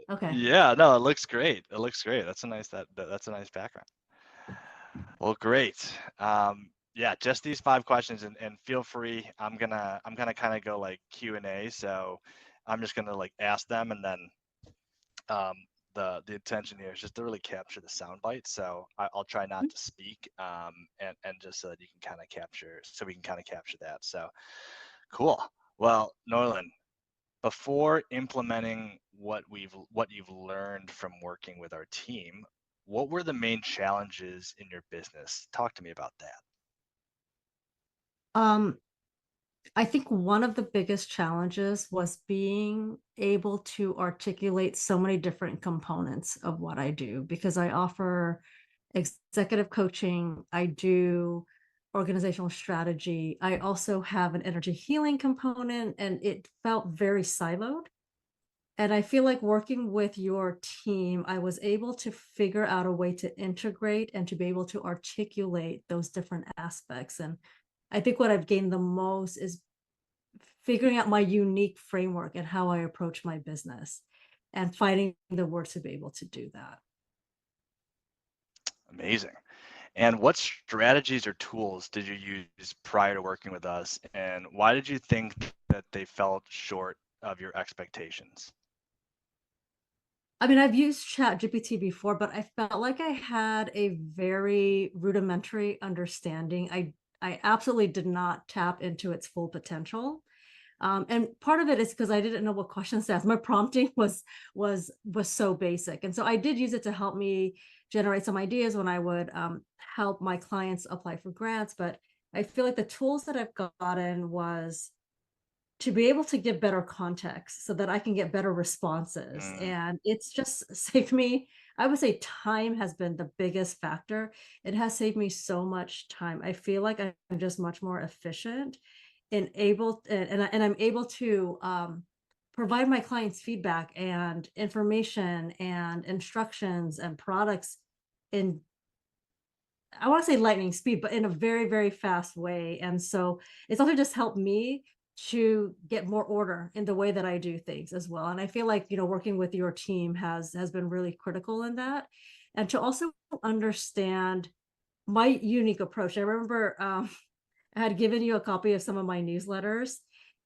Okay. Yeah, no, it looks great. It looks great. That's a nice that's a nice background. Well, great. Yeah, just these 5 questions, and feel free. I'm gonna kind of go like Q&A, so I'm just gonna like ask them, and then um, the intention here is just to really capture the sound bite. So I'll try not to speak, and just so that you can kind of capture, so we can kind of capture that. So cool. Well, Norland, before implementing what you've learned from working with our team, what were the main challenges in your business? Talk to me about that. Um, I think one of the biggest challenges was being able to articulate so many different components of what I do because I offer executive coaching, I do organizational strategy, I also have an energy healing component, and it felt very siloed. And I feel like working with your team, I was able to figure out a way to integrate and to be able to articulate those different aspects. And I think what I've gained the most is figuring out my unique framework and how I approach my business and finding the words to be able to do that. Amazing. And what strategies or tools did you use prior to working with us? And why did you think that they fell short of your expectations? I mean, I've used ChatGPT before, but I felt like I had a very rudimentary understanding. I absolutely did not tap into its full potential. And part of it is because I didn't know what questions to ask. My prompting was so basic, and so I did use it to help me generate some ideas when I would help my clients apply for grants. But I feel like the tools that I've gotten was to be able to give better context so that I can get better responses. Mm, And it's just saved me, I would say time has been the biggest factor. It has saved me so much time. I feel like I'm just much more efficient and able and I'm able to provide my clients feedback and information and instructions and products in, I want to say lightning speed, but in a very, very fast way. And so it's also just helped me to get more order in the way that I do things as well. And I feel like, working with your team has been really critical in that. And to also understand my unique approach. I remember I had given you a copy of some of my newsletters,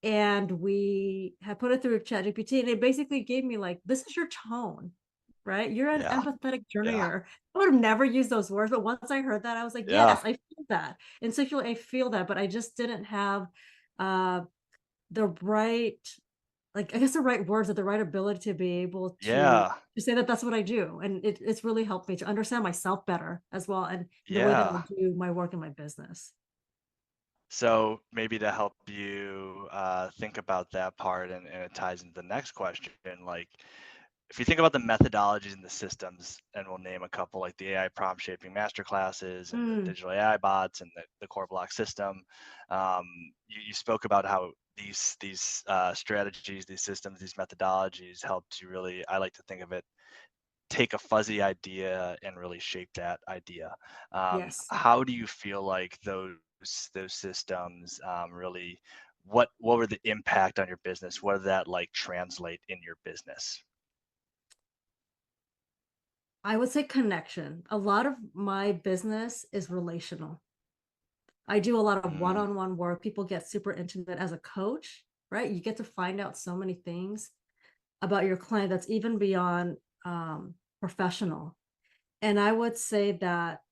and we had put it through ChatGPT, and it basically gave me like, this is your tone, right? You're an yeah, empathetic yeah, journeyer. I would have never used those words, but once I heard that, I was like, yes, yeah, I feel that. Instinctually, I feel that, but I just didn't have uh the right, like, I guess the right words or the right ability to be able yeah, to say that that's what I do. And it's really helped me to understand myself better as well, and the way that I yeah. do my work in my business. So maybe to help you think about that part, and it ties into the next question, like if you think about the methodologies and the systems, and we'll name a couple like the AI prompt shaping masterclasses and the Mm, digital AI bots and the core block system, you spoke about how these strategies, these systems, these methodologies help to really, I like to think of it, take a fuzzy idea and really shape that idea. yes. How do you feel like those systems really? What were the impact on your business? What did that like translate in your business? I would say connection. A lot of my business is relational. I do a lot of Mm, one-on-one work. People get super intimate as a coach, right? You get to find out so many things about your client that's even beyond professional. And I would say that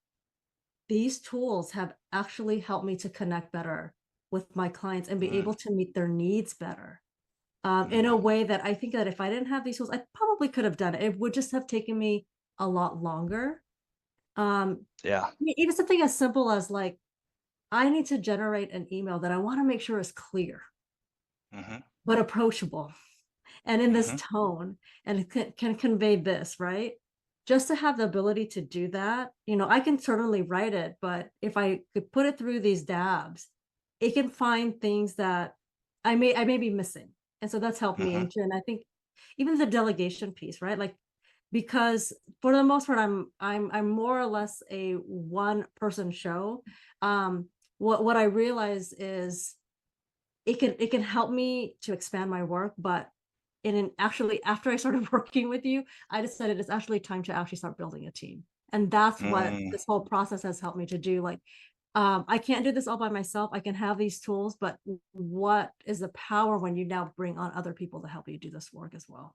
these tools have actually helped me to connect better with my clients and be mm, able to meet their needs better, in a mm. way that I think that if I didn't have these tools, I probably could have done it. It would just have taken me a lot longer. Yeah. Even something as simple as like, I need to generate an email that I want to make sure is clear Mhm, but approachable and in this mhm, tone, and it can convey this, right? Just to have the ability to do that, I can certainly write it, but if I could put it through these dabs, it can find things that I may be missing. And so that's helped me. mhm, And I think even the delegation piece, right? Like, because for the most part, I'm more or less a one person show. What I realize is it can help me to expand my work, but And then actually, after I started working with you, I decided it's actually time to actually start building a team. And that's what Mm. this whole process has helped me to do. Like, I can't do this all by myself. I can have these tools, but what is the power when you now bring on other people to help you do this work as well?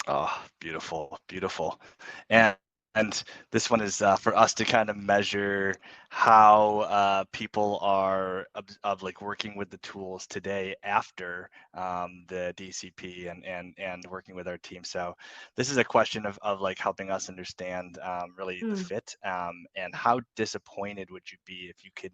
Oh, beautiful, beautiful. And and this one is for us to kind of measure how people are of like working with the tools today after the DCP and working with our team. So this is a question of like helping us understand really the Mm, fit and how disappointed would you be if you could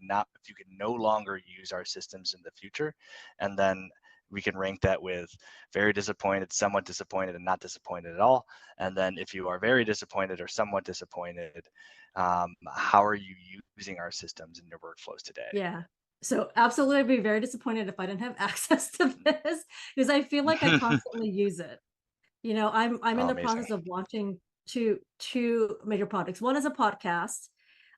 no longer use our systems in the future, and then we can rank that with very disappointed, somewhat disappointed, and not disappointed at all. And then if you are very disappointed or somewhat disappointed, how are you using our systems in your workflows today? yeah. So absolutely, I'd be very disappointed if I didn't have access to this because I feel like I constantly use it. You know, I'm in Oh, the amazing. process of launching two major projects. One is a podcast,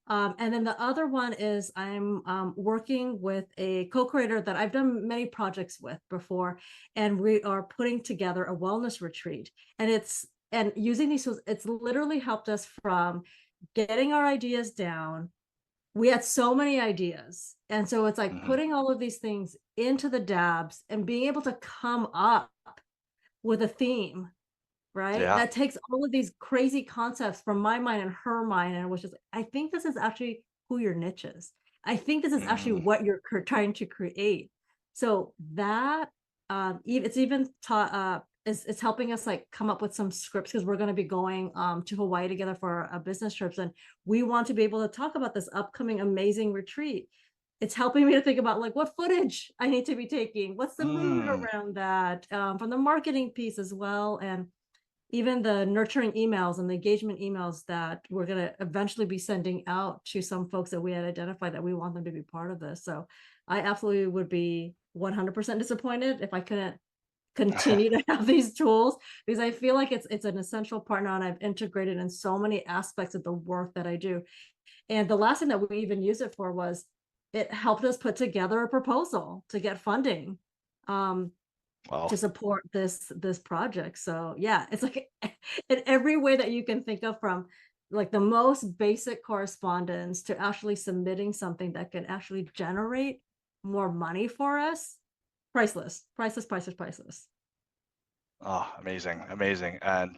and then the other one is I'm working with a co-creator that I've done many projects with before, and we are putting together a wellness retreat. And using these tools, it's literally helped us from getting our ideas down. We had so many ideas, and so it's like Hmm. putting all of these things into the dabs and being able to come up with a theme, right? Yeah. That takes all of these crazy concepts from my mind and her mind, and was just I think this is actually who your niche is. I think this is actually Mm, what you're trying to create. So that it's even taught it's helping us like come up with some scripts because we're going to be going to Hawaii together for a business trips, and we want to be able to talk about this upcoming amazing retreat. It's helping me to think about like what footage I need to be taking, what's the mood mm, around that, from the marketing piece as well, and even the nurturing emails and the engagement emails that we're going to eventually be sending out to some folks that we had identified that we want them to be part of this. So I absolutely would be 100% disappointed if I couldn't continue to have these tools because I feel like it's an essential partner and I've integrated in so many aspects of the work that I do. And the last thing that we even used it for was it helped us put together a proposal to get funding. Um, wow. to support this project. So yeah, it's like in every way that you can think of, from like the most basic correspondence to actually submitting something that can actually generate more money for us. Priceless, priceless, priceless, priceless. Oh, amazing, amazing. And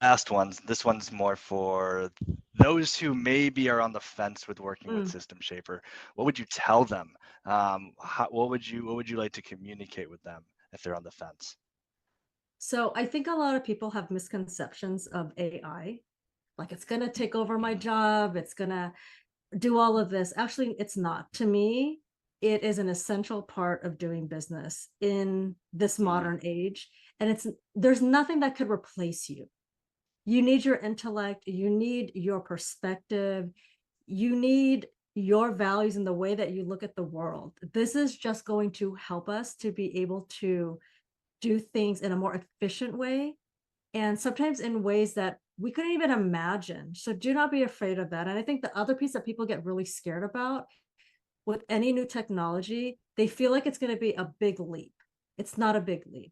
last ones. This one's more for those who maybe are on the fence with working with Mm. System Shaper. What would you tell them? What would you like to communicate with them if they're on the fence? So I think a lot of people have misconceptions of AI. Like it's gonna take over my Mhm, job. It's gonna do all of this. Actually, it's not. To me, it is an essential part of doing business in this mhm, modern age. And there's nothing that could replace you. You need your intellect, you need your perspective, you need your values and the way that you look at the world. This is just going to help us to be able to do things in a more efficient way and sometimes in ways that we couldn't even imagine. So do not be afraid of that. And I think the other piece that people get really scared about with any new technology, they feel like it's going to be a big leap. It's not a big leap.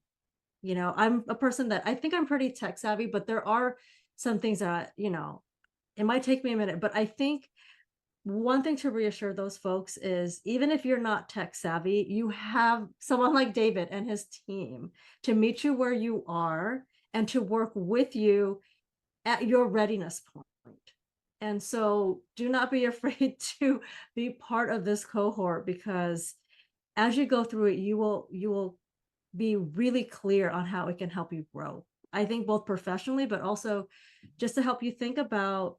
You know, I'm a person that I think I'm pretty tech savvy, but there are some things that, it might take me a minute, but I think one thing to reassure those folks is even if you're not tech savvy, you have someone like David and his team to meet you where you are and to work with you at your readiness point. And so do not be afraid to be part of this cohort because as you go through it, you will be really clear on how it can help you grow. I think both professionally, but also just to help you think about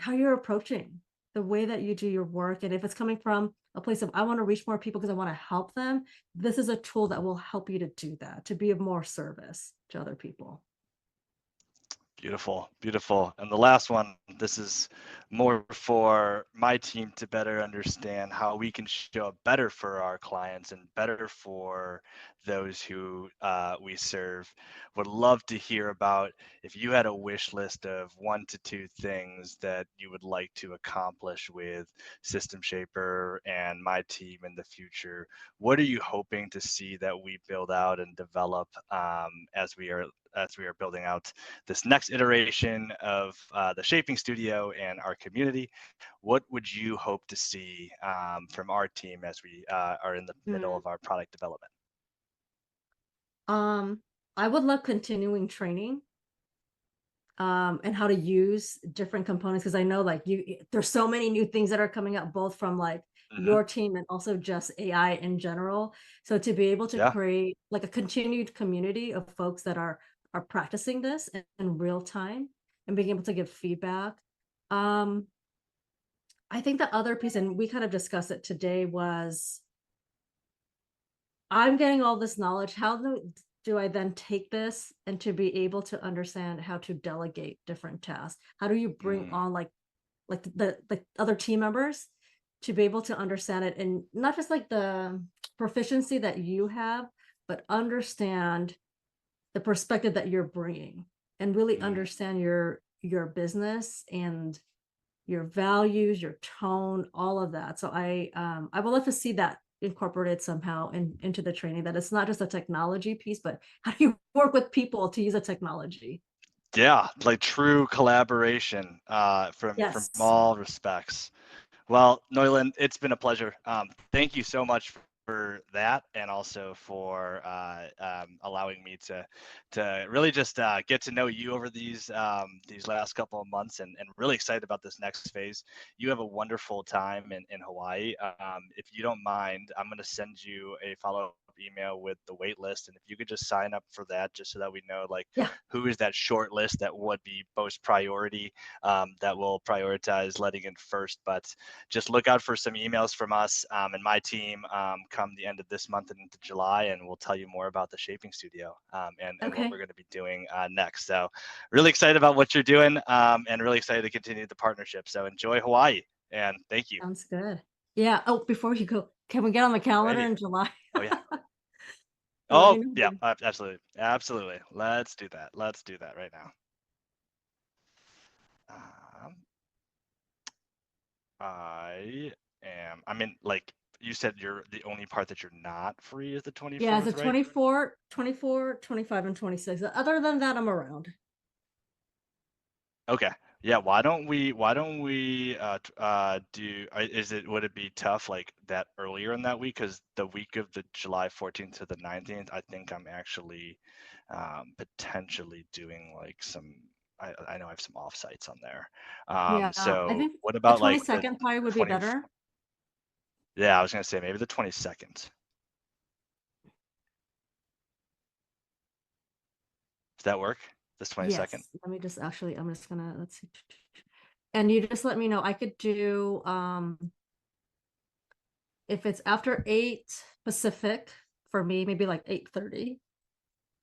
how you're approaching the way that you do your work. And if it's coming from a place of, I want to reach more people because I want to help them, this is a tool that will help you to do that, to be of more service to other people. Beautiful, beautiful. And the last one, this is more for my team to better understand how we can show up better for our clients and better for those who we serve. Would love to hear about if you had a wish list of 1 to 2 things that you would like to accomplish with System Shaper and my team in the future. What are you hoping to see that we build out and develop as we are building out this next iteration of the Shaping Studio and our community? What would you hope to see from our team as we are in the middle Mm. of our product development? Um, I would love continuing training and how to use different components because I know like there's so many new things that are coming up both from like Hmm. your team and also just AI in general. So to be able to Yeah. create like a continued community of folks that are practicing this in real time and being able to give feedback. Um, I think the other piece, and we kind of discussed it today, was I'm getting all this knowledge. How do I then take this and to be able to understand how to delegate different tasks? How do you bring Mm, on like the other team members to be able to understand it and not just like the proficiency that you have, but understand the perspective that you're bringing and really mm. understand your business and your values, your tone, all of that. So I would love to see that incorporated somehow into the training that it's not just a technology piece, but how do you work with people to use a technology? Yeah, like true collaboration from Yes. all respects. Well, Noylan, it's been a pleasure. Thank you so much for that, and also for allowing me to really just get to know you over these last couple of months, and really excited about this next phase. You have a wonderful time in Hawaii. If you don't mind, I'm going to send you a follow-up email with the wait list, and if you could just sign up for that, just so that we know like Yeah. who is that short list that would be most priority, that will prioritize letting in first. But just look out for some emails from us and my team come the end of this month and into July, and we'll tell you more about the Shaping Studio and what we're Okay. going to be doing next. So, really excited about what you're doing and really excited to continue the partnership. So, enjoy Hawaii and thank you. Sounds good. Yeah. Oh, before you go, can we get on the calendar Alrighty. in July? Oh, yeah. So let Oh, me know. yeah. Absolutely. Absolutely. Let's do that. Let's do that right now. Um, I mean, like you said, you're the only part that you're not free is the Yeah, it's a 24th, right? 24, 24, 25, and 26. Other than that, I'm around. Okay. Yeah, why don't we do is it would it be tough like that earlier in that week? Because the week of the July 14th to the 19th, I think I'm actually potentially doing like I know I have some offsites on there. Yeah, I So think what the about like the 22nd probably would be 20? better. Yeah, I was gonna say maybe the 22nd. Does that work? This 22nd? Yes. Let me just actually, I'm just gonna, let's see. And you just let me know. I could do if it's after 8 Pacific for me, maybe like 8:30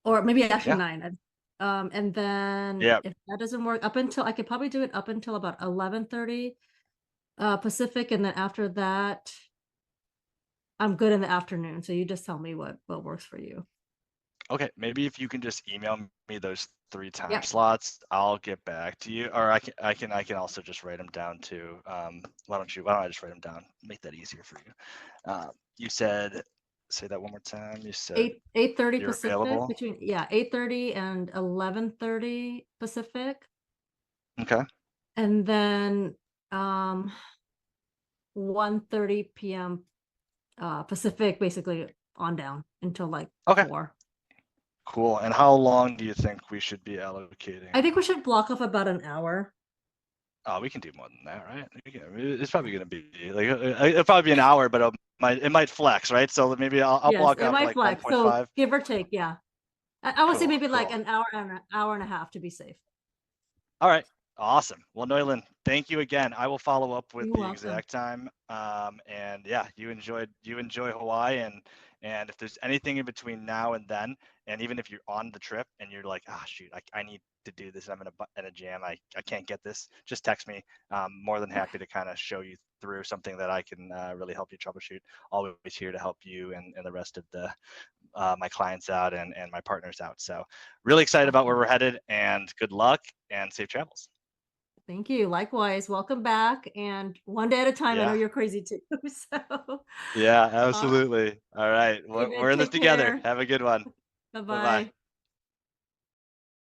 or maybe actually Yeah. 9. And then Yeah. if that doesn't work up until I could probably do it up until about 11:30 Pacific, and then after that I'm good in the afternoon. So you just tell me what works for you. Okay, maybe if you can just email me those 3 time Yep. slots, I'll get back to you. Or I can also just write them down too. Why don't I just write them down? Make that easier for you. You said, say that one more time. You said 8:30 you're Pacific available. between, yeah, 8:30 and 11:30 Pacific. Okay. And then 1:30 PM Pacific, basically on down until like Okay. 4. Cool. And how long do you think we should be I allocating? think we should block off about an hour. Oh, we can do more than that, right? It's probably gonna be like it'll probably be an hour, but it might flex, right? So maybe I'll Yes, block it off might like flex. So 1.5. give or take, yeah. I would say Cool. maybe like Cool. an hour and an hour and a half to be safe. All right. Awesome. Well, Noylan, thank you again. I will follow up with You're the welcome. exact time. And yeah, you enjoy Hawaii, And if there's anything in between now and then, and even if you're on the trip and you're like, ah, shoot, I need to do this. I'm in a jam. I can't get this. Just text me. More than Okay. happy to kind of show you through something that I can really help you troubleshoot. Always here to help you and the rest of the my clients out and my partners out. So really excited about where Awesome. we're headed, and good luck and safe travels. Thank you. Likewise. Welcome back. And one day at a time. I know Yeah. you're crazy too. So, Yeah, all right, absolutely. All right. We're David, in this take together. care. Have a good one. Bye Bye bye. bye.